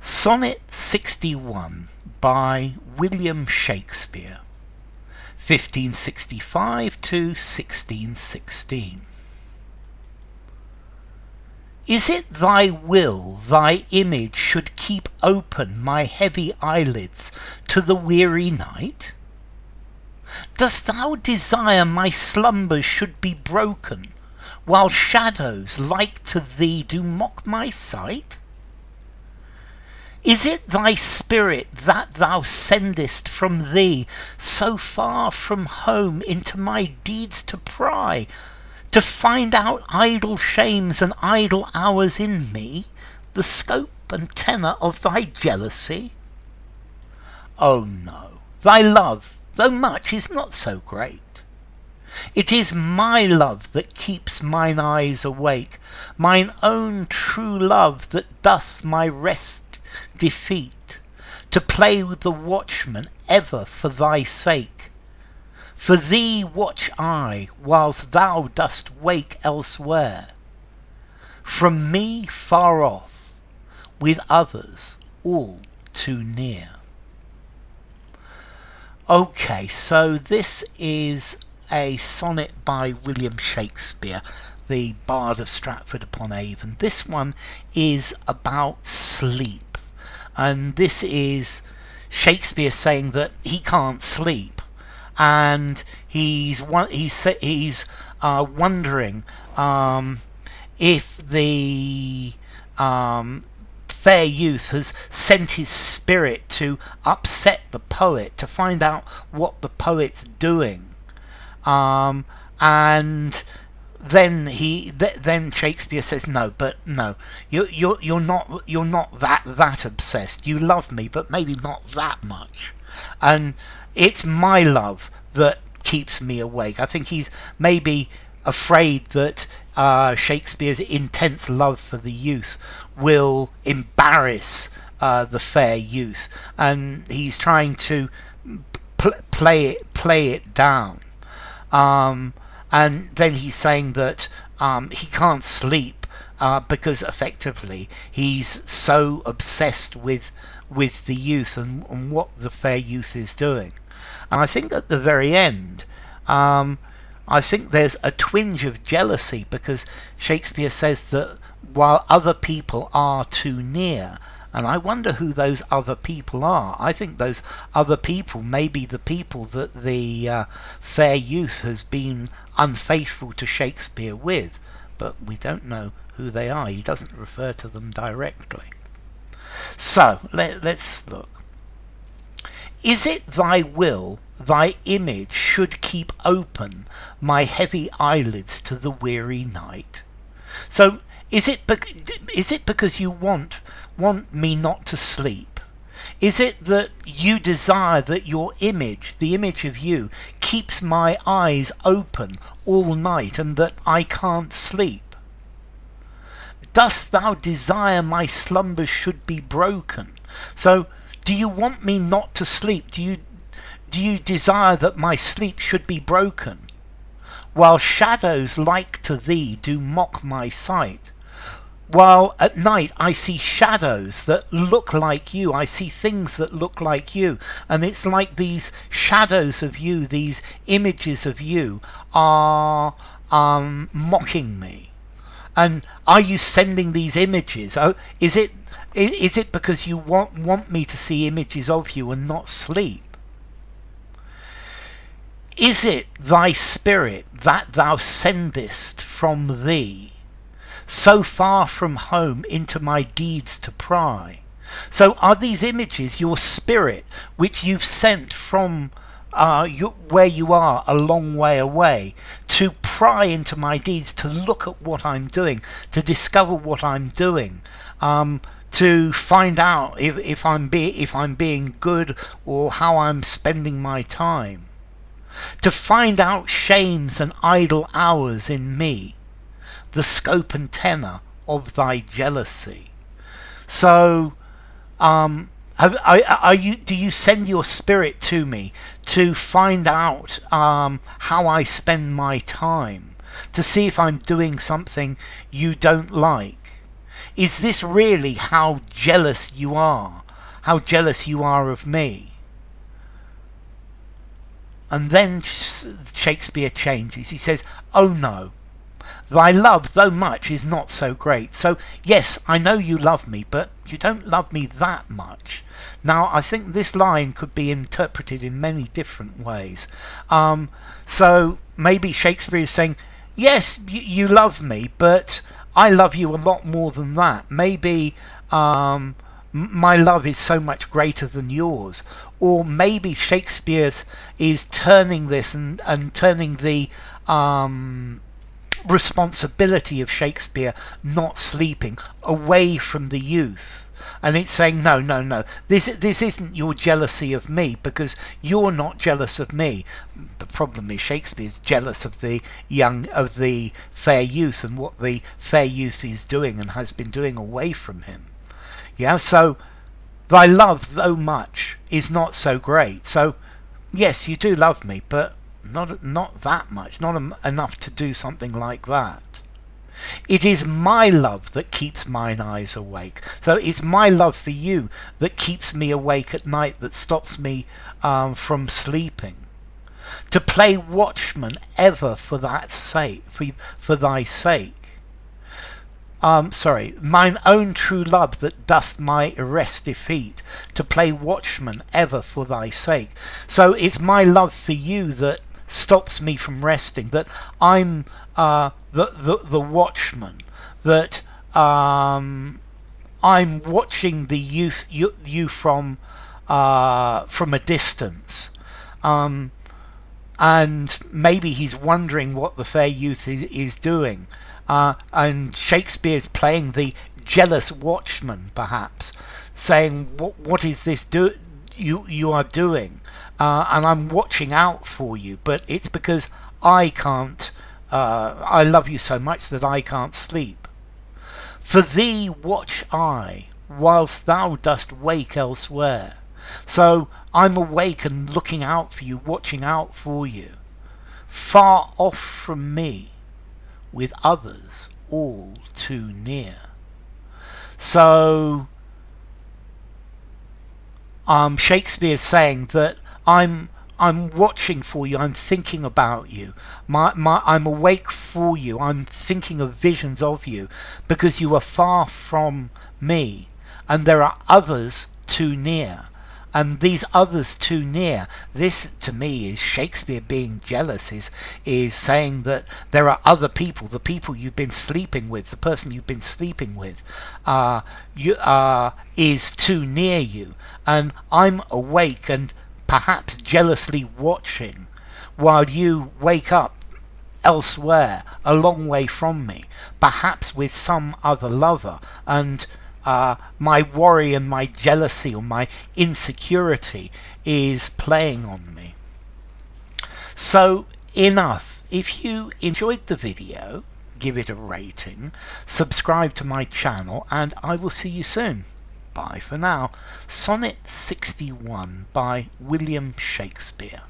Sonnet 61 by William Shakespeare, 1565 to 1616. Is it thy will thy image should keep open my heavy eyelids to the weary night? Dost thou desire my slumbers should be broken, while shadows like to thee do mock my sight? Is it thy spirit that thou sendest from thee so far from home into my deeds to pry, to find out idle shames and idle hours in me, the scope and tenor of thy jealousy? Oh no, thy love, though much, is not so great. It is my love that keeps mine eyes awake, mine own true love that doth my rest defeat, to play with the watchman ever for thy sake. For thee watch I, whilst thou dost wake elsewhere, from me far off, with others all too near. Okay, so this is a sonnet by William Shakespeare, the Bard of Stratford-upon-Avon. This one is about sleep. And this is Shakespeare saying that he can't sleep, and he's wondering if the fair youth has sent his spirit to upset the poet, to find out what the poet's doing, and then Shakespeare says, no, you're not that obsessed. You love me, but maybe not that much, and it's my love that keeps me awake. I think he's maybe afraid that Shakespeare's intense love for the youth will embarrass the fair youth, and he's trying to play it down. And then he's saying that he can't sleep because effectively he's so obsessed with the youth and what the fair youth is doing. And I think at the very end, I think there's a twinge of jealousy, because Shakespeare says that while other people are too near, and I wonder who those other people are. I think those other people may be the people that the fair youth has been unfaithful to Shakespeare with, but we don't know who they are. He doesn't refer to them directly. So, let's look. Is it thy will thy image should keep open my heavy eyelids to the weary night? So, is it because you want me not to sleep? Is it that you desire that your image, the image of you, keeps my eyes open all night and that I can't sleep? Dost thou desire my slumbers should be broken? So, do you want me not to sleep? Do you desire that my sleep should be broken? While shadows like to thee do mock my sight. While at night I see shadows that look like you, I see things that look like you, and it's like these shadows of you, these images of you are mocking me. And are you sending these images? Oh, is it because you want me to see images of you and not sleep? Is it thy spirit that thou sendest from thee so far from home into my deeds to pry? So are these images your spirit, which you've sent from where you are a long way away, to pry into my deeds, to look at what I'm doing, to discover what I'm doing, to find out if I'm being good or how I'm spending my time, to find out shames and idle hours in me, the scope and tenor of thy jealousy? So, do you send your spirit to me to find out how I spend my time, to see if I'm doing something you don't like? Is this really how jealous you are? How jealous you are of me? And then Shakespeare changes. He says, oh no, thy love, though much, is not so great. So, yes, I know you love me, but you don't love me that much. Now, I think this line could be interpreted in many different ways. So, maybe Shakespeare is saying, yes, you love me, but I love you a lot more than that. Maybe my love is so much greater than yours. Or maybe Shakespeare is turning this and turning the responsibility of Shakespeare not sleeping away from the youth. And it's saying, no, this isn't your jealousy of me, because you're not jealous of me. The problem is Shakespeare's jealous of the fair youth and what the fair youth is doing and has been doing away from him. Yeah, so thy love, though much, is not so great. So, yes, you do love me, but not that much, not enough to do something like that. It is my love that keeps mine eyes awake. So it's my love for you that keeps me awake at night, that stops me from sleeping. To play watchman ever for that sake, for thy sake. Mine own true love that doth my rest defeat, to play watchman ever for thy sake. So it's my love for you that stops me from resting, that I'm the watchman, that I'm watching the you from a distance, and maybe he's wondering what the fair youth is doing, and Shakespeare's playing the jealous watchman, perhaps, saying, what is this you are doing? And I'm watching out for you, but it's because I can't, I love you so much that I can't sleep. For thee watch I, whilst thou dost wake elsewhere. So I'm awake and looking out for you, watching out for you, far off from me, with others all too near. So Shakespeare's saying that I'm watching for you, I'm thinking about you, I'm awake for you, I'm thinking of visions of you, because you are far from me, and there are others too near. And these others too near, this to me is Shakespeare being jealous, is saying that there are other people, the people you've been sleeping with, the person you've been sleeping with, is too near you, and I'm awake and perhaps jealously watching while you wake up elsewhere, a long way from me, perhaps with some other lover, and my worry and my jealousy or my insecurity is playing on me. So enough. If you enjoyed the video, give it a rating, subscribe to my channel, and I will see you soon. Bye for now. Sonnet 61 by William Shakespeare.